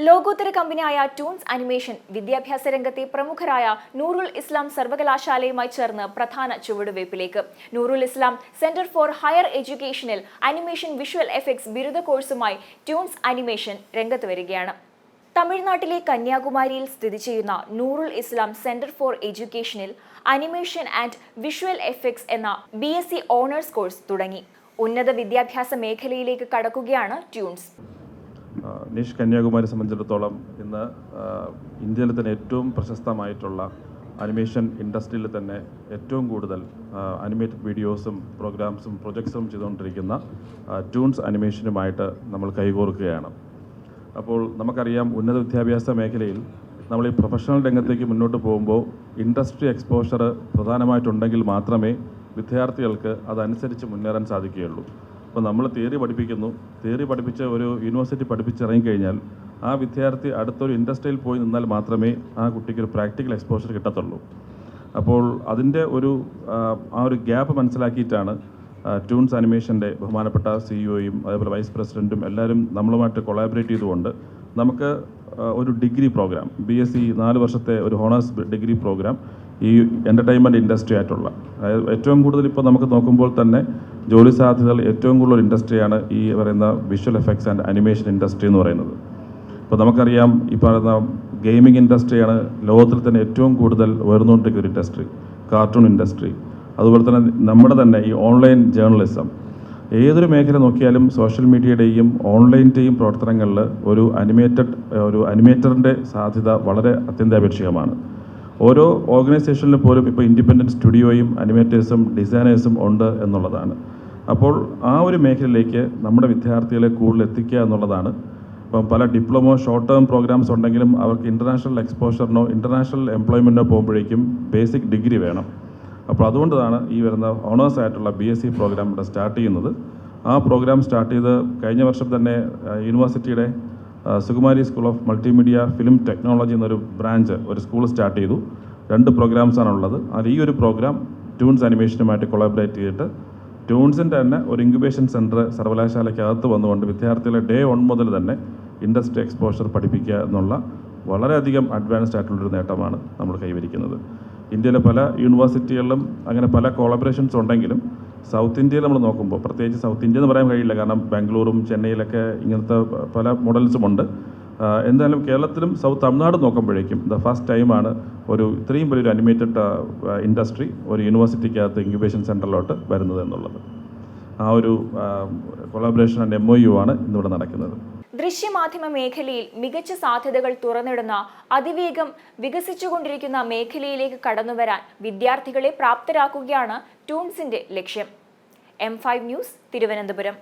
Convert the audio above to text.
ലോകോത്തര കമ്പനിയായ ടൂൺസ് അനിമേഷൻ വിദ്യാഭ്യാസ രംഗത്തെ പ്രമുഖരായ നൂറുൽ ഇസ്ലാം സർവകലാശാലയുമായി ചേർന്ന് പ്രധാന ചുവടുവയ്പിലേക്ക്. Noorul Islam centre for higher എഡ്യൂക്കേഷനിൽ അനിമേഷൻ വിഷ്വൽ എഫക്ട്സ് ബിരുദ കോഴ്സുമായി ടൂൺസ് അനിമേഷൻ രംഗത്ത് വരികയാണ്. തമിഴ്നാട്ടിലെ കന്യാകുമാരിയിൽ സ്ഥിതി ചെയ്യുന്ന നൂറുൽ ഇസ്ലാം സെന്റർ ഫോർ എഡ്യൂക്കേഷനിൽ അനിമേഷൻ ആൻഡ് വിഷ്വൽ എഫക്ട്സ് എന്ന BSc ഓണേഴ്സ് കോഴ്സ് തുടങ്ങി. ഉന്നത വിദ്യാഭ്യാസ മേഖലയിലേക്ക് കടക്കുകയാണ് ട്യൂൺസ്. നിഷ് കന്യാകുമാരി സംബന്ധിച്ചിടത്തോളം ഇന്ന് ഇന്ത്യയിലെ തന്നെ ഏറ്റവും പ്രശസ്തമായിട്ടുള്ള അനിമേഷൻ ഇൻഡസ്ട്രിയിൽ തന്നെ ഏറ്റവും കൂടുതൽ അനിമേറ്റഡ് വീഡിയോസും പ്രോഗ്രാംസും പ്രൊജക്ട്സും ചെയ്തുകൊണ്ടിരിക്കുന്ന ട്യൂൺസ് അനിമേഷനുമായിട്ട് നമ്മൾ കൈകോർക്കുകയാണ്. അപ്പോൾ നമുക്കറിയാം, ഉന്നത വിദ്യാഭ്യാസ മേഖലയിൽ നമ്മൾ ഈ പ്രൊഫഷണൽ രംഗത്തേക്ക് മുന്നോട്ട് പോകുമ്പോൾ ഇൻഡസ്ട്രി എക്സ്പോഷർ പ്രധാനമായിട്ടുണ്ടെങ്കിൽ മാത്രമേ വിദ്യാർത്ഥികൾക്ക് അതനുസരിച്ച് മുന്നേറാൻ സാധിക്കുകയുള്ളൂ. അപ്പോൾ നമ്മൾ തിയറി പഠിപ്പിച്ച് ഒരു യൂണിവേഴ്സിറ്റി പഠിപ്പിച്ചിറങ്ങിക്കഴിഞ്ഞാൽ ആ വിദ്യാർത്ഥി അടുത്തൊരു ഇൻഡസ്ട്രിയിൽ പോയി നിന്നാൽ മാത്രമേ ആ കുട്ടിക്ക് ഒരു പ്രാക്ടിക്കൽ എക്സ്പോഷർ കിട്ടത്തുള്ളൂ. അപ്പോൾ അതിൻ്റെ ആ ഒരു ഗ്യാപ്പ് മനസ്സിലാക്കിയിട്ടാണ് ട്യൂൺസ് അനിമേഷൻ്റെ ബഹുമാനപ്പെട്ട CEOയും അതേപോലെ വൈസ് പ്രസിഡൻറ്റും എല്ലാവരും നമ്മളുമായിട്ട് കൊളാബറേറ്റ് ചെയ്തുകൊണ്ട് നമുക്ക് ഒരു ഡിഗ്രി പ്രോഗ്രാം BSc 4 വർഷത്തെ ഒരു ഹോണേഴ്സ് ഡിഗ്രി പ്രോഗ്രാം ഈ എൻ്റർടൈൻമെൻറ്റ് ഇൻഡസ്ട്രി ആയിട്ടുള്ള, അതായത് ഏറ്റവും കൂടുതൽ ഇപ്പോൾ നമുക്ക് നോക്കുമ്പോൾ തന്നെ ജോലി സാധ്യതകൾ ഏറ്റവും കൂടുതൽ ഇൻഡസ്ട്രിയാണ് ഈ പറയുന്ന visual effects and animation industry എന്ന് പറയുന്നത്. ഇപ്പോൾ നമുക്കറിയാം, ഈ പറയുന്ന ഗെയിമിംഗ് ഇൻഡസ്ട്രിയാണ് ലോകത്തിൽ തന്നെ ഏറ്റവും കൂടുതൽ ഉയർന്നുകൊണ്ടിരിക്കുന്ന ഒരു ഇൻഡസ്ട്രി, കാർട്ടൂൺ ഇൻഡസ്ട്രി. അതുപോലെ തന്നെ നമ്മുടെ തന്നെ ഈ ഓൺലൈൻ ജേർണലിസം, ഏതൊരു മേഖല നോക്കിയാലും സോഷ്യൽ മീഡിയയുടെയും ഓൺലൈൻ്റെയും പ്രവർത്തനങ്ങളിൽ ഒരു അനിമേറ്ററിൻ്റെ സാധ്യത വളരെ അത്യന്താപേക്ഷിതമാണ്. ഓരോ ഓർഗനൈസേഷനിൽ പോലും ഇപ്പോൾ ഇൻഡിപെൻഡൻറ്റ് സ്റ്റുഡിയോയും അനിമേറ്റേഴ്സും ഡിസൈനേഴ്സും ഉണ്ട് എന്നുള്ളതാണ്. അപ്പോൾ ആ ഒരു മേഖലയിലേക്ക് നമ്മുടെ വിദ്യാർത്ഥികളെ കൂടുതൽ എത്തിക്കുക എന്നുള്ളതാണ്. ഇപ്പം പല ഡിപ്ലോമോ ഷോർട്ട് ടേം പ്രോഗ്രാംസ് ഉണ്ടെങ്കിലും അവർക്ക് ഇൻ്റർനാഷണൽ എക്സ്പോഷറിനോ ഇൻ്റർനാഷണൽ എംപ്ലോയ്മെൻറ്റിനോ പോകുമ്പോഴേക്കും ബേസിക് ഡിഗ്രി വേണം. അപ്പോൾ അതുകൊണ്ടാണ് ഈ വരുന്ന ഓണേഴ്സ് ആയിട്ടുള്ള BSc പ്രോഗ്രാം ഇവിടെ സ്റ്റാർട്ട് ചെയ്യുന്നത്. ആ പ്രോഗ്രാം സ്റ്റാർട്ട് ചെയ്ത് കഴിഞ്ഞ വർഷം തന്നെ യൂണിവേഴ്സിറ്റിയുടെ Sukumari school of multimedia film technology എന്നൊരു ബ്രാഞ്ച് ഒരു സ്കൂൾ സ്റ്റാർട്ട് ചെയ്തു. 2 പ്രോഗ്രാംസാണുള്ളത്. അതിൽ ഈ ഒരു പ്രോഗ്രാം ട്യൂൺസ് അനിമേഷനുമായിട്ട് കൊളാബറേറ്റ് ചെയ്തിട്ട് ട്യൂൺസിൻ്റെ തന്നെ ഒരു ഇൻക്യുബേഷൻ സെൻറ്റർ സർവകലാശാലയ്ക്കകത്ത് വന്നുകൊണ്ട് വിദ്യാർത്ഥികളെ ഡേ 1 മുതൽ തന്നെ ഇൻഡസ്ട്രി എക്സ്പോഷർ പഠിപ്പിക്കുക എന്നുള്ള വളരെയധികം അഡ്വാൻസ്ഡ് ആയിട്ടുള്ളൊരു നേട്ടമാണ് നമ്മൾ കൈവരിക്കുന്നത്. ഇന്ത്യയിലെ പല യൂണിവേഴ്സിറ്റികളിലും അങ്ങനെ പല കോളാബറേഷൻസ് ഉണ്ടെങ്കിലും സൗത്ത് ഇന്ത്യയിൽ നമ്മൾ നോക്കുമ്പോൾ, പ്രത്യേകിച്ച് സൗത്ത് ഇന്ത്യ എന്ന് പറയാൻ കഴിയില്ല, കാരണം ബാംഗ്ലൂരും ചെന്നൈയിലൊക്കെ ഇങ്ങനത്തെ പല മോഡൽസുമുണ്ട്. എന്തായാലും കേരളത്തിലും തമിഴ്നാട് നോക്കുമ്പോഴേക്കും ഫസ്റ്റ് ടൈമാണ് ഇത്രയും വലിയൊരു അനിമേറ്റഡ് ഇൻഡസ്ട്രി ഒരു യൂണിവേഴ്സിറ്റിക്കകത്ത് ഇൻക്യുബേഷൻ സെൻറ്ററിലോട്ട് വരുന്നത് എന്നുള്ളത്. ആ ഒരു കൊളാബറേഷൻ ആൻഡ് MOU ആണ് ഇന്നിവിടെ നടക്കുന്നത്. ദൃശ്യമാധ്യമ മേഖലയിൽ മികച്ച സാധ്യതകൾ തുറന്നിടുന്ന അതിവേഗം വികസിച്ചുകൊണ്ടിരിക്കുന്ന മേഖലയിലേക്ക് കടന്നുവരാൻ വിദ്യാർത്ഥികളെ പ്രാപ്തരാക്കുകയാണ് ട്യൂൺസിന്റെ ലക്ഷ്യം. M5 news, Thiruvananthapuram.